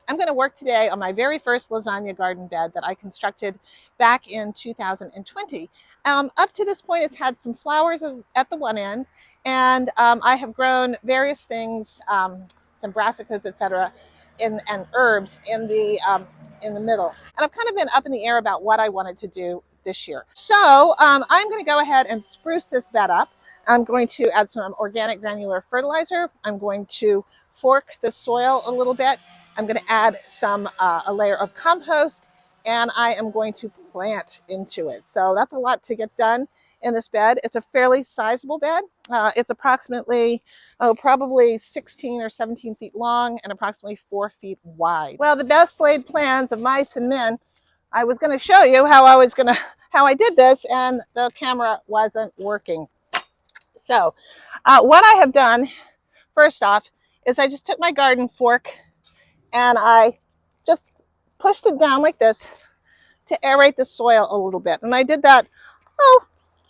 I'm going to work today on my very first lasagna garden bed that I constructed back in 2020. Up to this point, it's had some flowers at the one end, and I have grown various things, some brassicas, etc., and herbs in the middle. And I've kind of been up in the air about what I wanted to do this year. So I'm going to go ahead and spruce this bed up. I'm going to add some organic granular fertilizer. I'm going to fork the soil a little bit. I'm going to add a layer of compost, and I am going to plant into it. So that's a lot to get done in this bed. It's a fairly sizable bed. It's approximately, probably 16 or 17 feet long and approximately 4 feet wide. Well, the best laid plans of mice and men. I was going to show you how I did this, and the camera wasn't working. So what I have done, first off, is I just took my garden fork and I just pushed it down like this to aerate the soil a little bit. And I did that,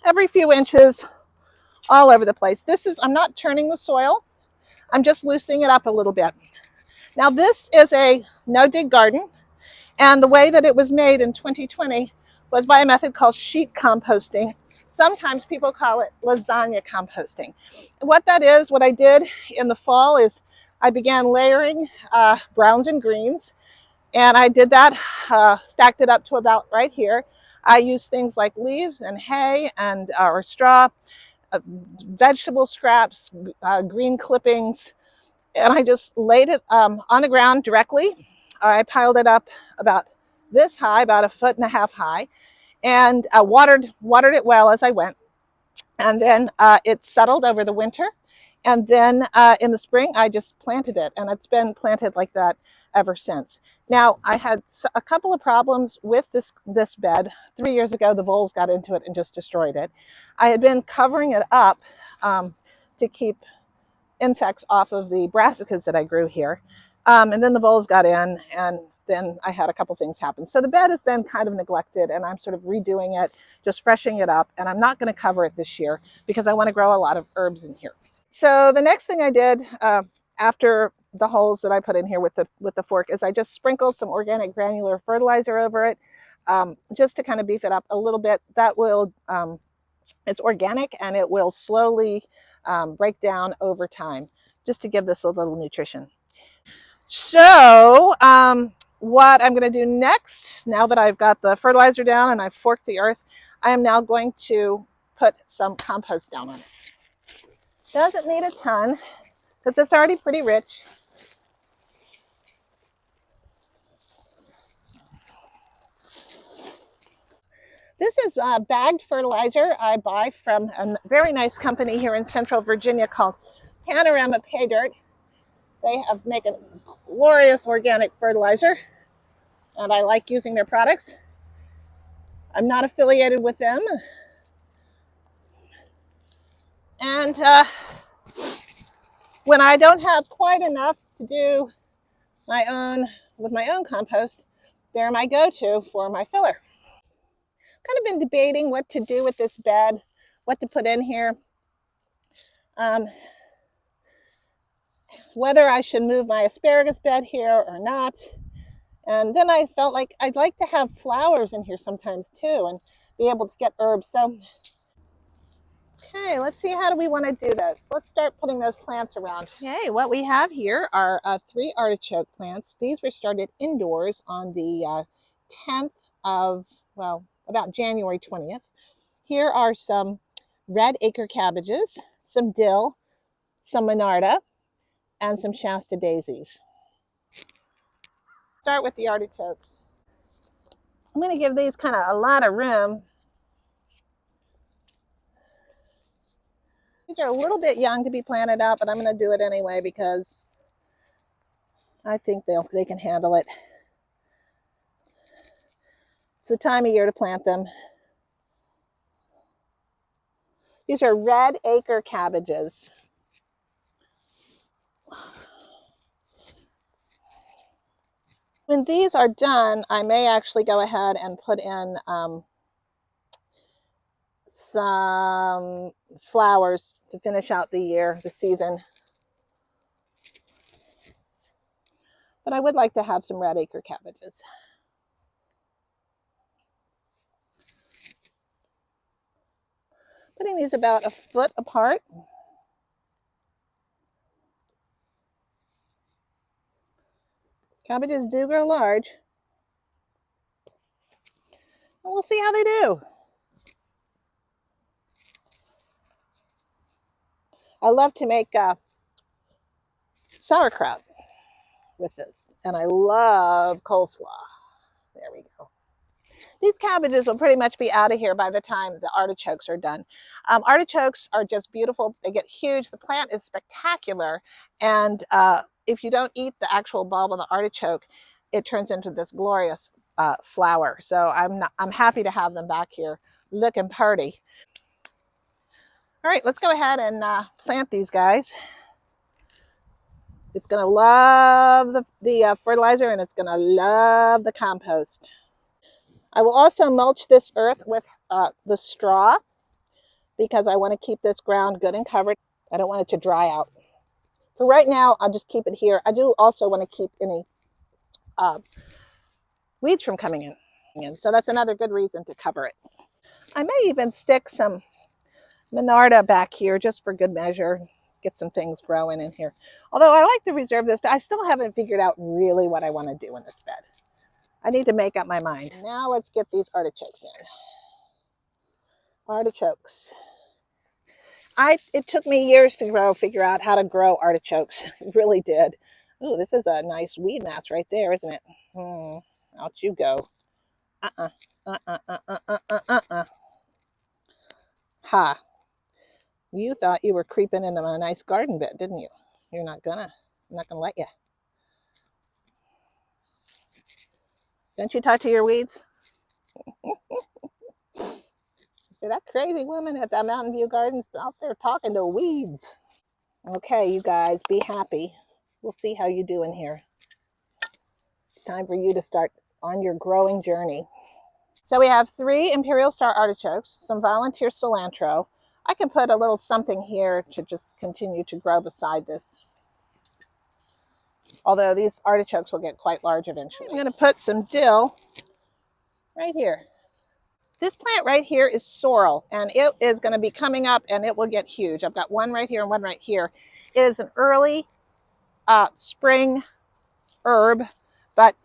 every few inches all over the place. I'm not turning the soil. I'm just loosening it up a little bit. Now this is a no-dig garden, and the way that it was made in 2020 was by a method called sheet composting. Sometimes people call it lasagna composting. What that is, what I did in the fall is I began layering browns and greens, and I did that, stacked it up to about right here. I used things like leaves and hay and or straw, vegetable scraps, green clippings, and I just laid it on the ground directly. I piled it up about this high, about 1.5 feet high, and watered it well as I went. And then it settled over the winter. And then in the spring, I just planted it, and it's been planted like that ever since. Now, I had a couple of problems with this bed. 3 years ago, the voles got into it and just destroyed it. I had been covering it up to keep insects off of the brassicas that I grew here. And then the voles got in, and then I had a couple things happen. So the bed has been kind of neglected, and I'm sort of redoing it, just freshening it up. And I'm not going to cover it this year because I want to grow a lot of herbs in here. So the next thing I did after the holes that I put in here with the fork is I just sprinkled some organic granular fertilizer over it, just to kind of beef it up a little bit. That will, it's organic, and it will slowly break down over time, just to give this a little nutrition. So what I'm going to do next, now that I've got the fertilizer down and I've forked the earth, I am now going to put some compost down on it. Doesn't need a ton because it's already pretty rich. This is bagged fertilizer I buy from a very nice company here in Central Virginia called Panorama Pay Dirt. They have made a glorious organic fertilizer, and I like using their products. I'm not affiliated with them. And when I don't have quite enough to do with my own compost, they're my go-to for my filler. Kind of been debating what to do with this bed, what to put in here. Whether I should move my asparagus bed here or not. And then I felt like I'd like to have flowers in here sometimes too, and be able to get herbs. So, okay, let's see, how do we want to do this? Let's start putting those plants around. Okay, what we have here are 3 artichoke plants. These were started indoors on the 10th of, well, about January 20th. Here are some red acre cabbages, some dill, some monarda, and some Shasta daisies. Start with the artichokes. I'm going to give these kind of a lot of room. These are a little bit young to be planted out, but I'm going to do it anyway because I think they can handle it. It's the time of year to plant them. These are red acre cabbages. When these are done, I may actually go ahead and put in some flowers to finish out the year, the season. but I would like to have some red acre cabbages. Putting these about a foot apart. Cabbages do grow large. And we'll see how they do. I love to make sauerkraut with it. And I love coleslaw. There we go. These cabbages will pretty much be out of here by the time the artichokes are done. Artichokes are just beautiful. They get huge. The plant is spectacular. And if you don't eat the actual bulb of the artichoke, it turns into this glorious flower. So I'm happy to have them back here looking pretty. All right, let's go ahead and plant these guys. It's going to love the fertilizer, and it's going to love the compost. I will also mulch this earth with the straw because I want to keep this ground good and covered. I don't want it to dry out. For right now, I'll just keep it here. I do also want to keep any weeds from coming in. So that's another good reason to cover it. I may even stick some Monarda back here just for good measure. Get some things growing in here. Although I like to reserve this, but I still haven't figured out really what I want to do in this bed. I need to make up my mind. Now let's get these artichokes in. Artichokes. It took me years to figure out how to grow artichokes. It really did. Oh, this is a nice weed mass right there, isn't it? Out you go. Ha. You thought you were creeping into my nice garden bed, didn't you? I'm not gonna let you. Don't you talk to your weeds? See, that crazy woman at that Mountain View Gardens out there talking to weeds. Okay, you guys, be happy. We'll see how you do in here. It's time for you to start on your growing journey. So we have 3 Imperial Star artichokes, some volunteer cilantro. I can put a little something here to just continue to grow beside this. Although these artichokes will get quite large eventually. I'm going to put some dill right here. This plant right here is sorrel, and it is going to be coming up and it will get huge. I've got one right here and one right here. It is an early spring herb, but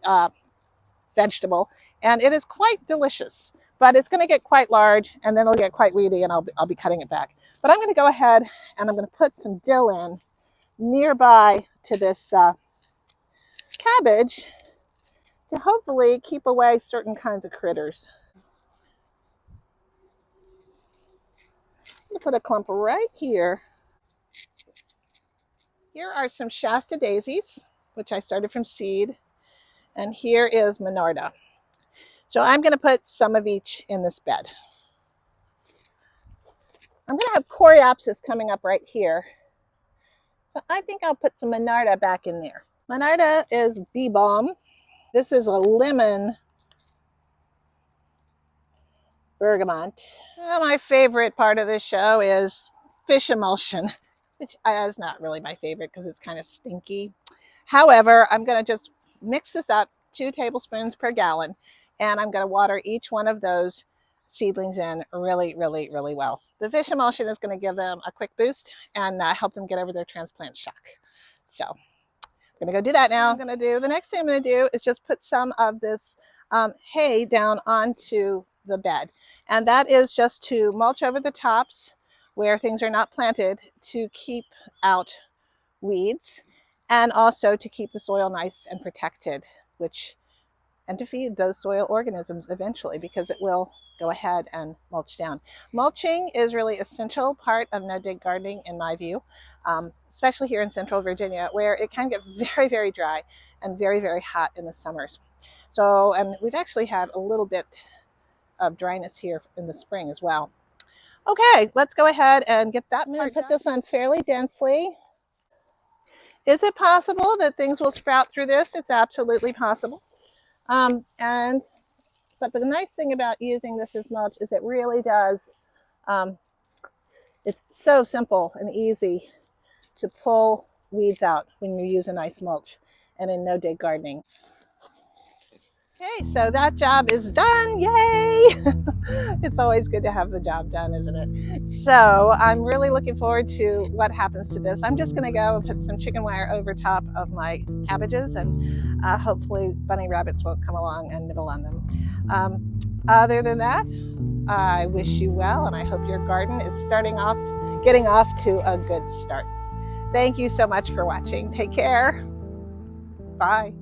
vegetable, and it is quite delicious, but it's going to get quite large and then it'll get quite weedy, and I'll be cutting it back. But I'm going to go ahead and I'm going to put some dill in nearby to this cabbage to hopefully keep away certain kinds of critters. I'm going to put a clump right here. Here are some Shasta daisies, which I started from seed, and here is Monarda. So I'm going to put some of each in this bed. I'm going to have coreopsis coming up right here. So I think I'll put some Monarda back in there. Monarda is bee balm. This is a lemon bergamot. Well, my favorite part of this show is fish emulsion, which is not really my favorite because it's kind of stinky. However, I'm going to just mix this up 2 tablespoons per gallon, and I'm going to water each one of those seedlings in really, really, really well. The fish emulsion is going to give them a quick boost and help them get over their transplant shock. So I'm going to go do that now. The next thing I'm going to do is just put some of this hay down onto the bed, and that is just to mulch over the tops where things are not planted to keep out weeds, and also to keep the soil nice and protected, and to feed those soil organisms eventually, because it will go ahead and mulch down. Mulching is really an essential part of no-dig gardening in my view, especially here in Central Virginia, where it can get very, very dry and very, very hot in the summers. So, and we've actually had a little bit of dryness here in the spring as well. Okay, let's go ahead and get that part done. Put this on fairly densely. Is it possible that things will sprout through this? It's absolutely possible. But the nice thing about using this as mulch is it really does, it's so simple and easy to pull weeds out when you use a nice mulch. and in no-dig gardening. Okay, so that job is done. Yay! It's always good to have the job done, isn't it? So I'm really looking forward to what happens to this. I'm just going to go and put some chicken wire over top of my cabbages, and hopefully bunny rabbits won't come along and nibble on them. Other than that, I wish you well, and I hope your garden is getting off to a good start. Thank you so much for watching. Take care. Bye.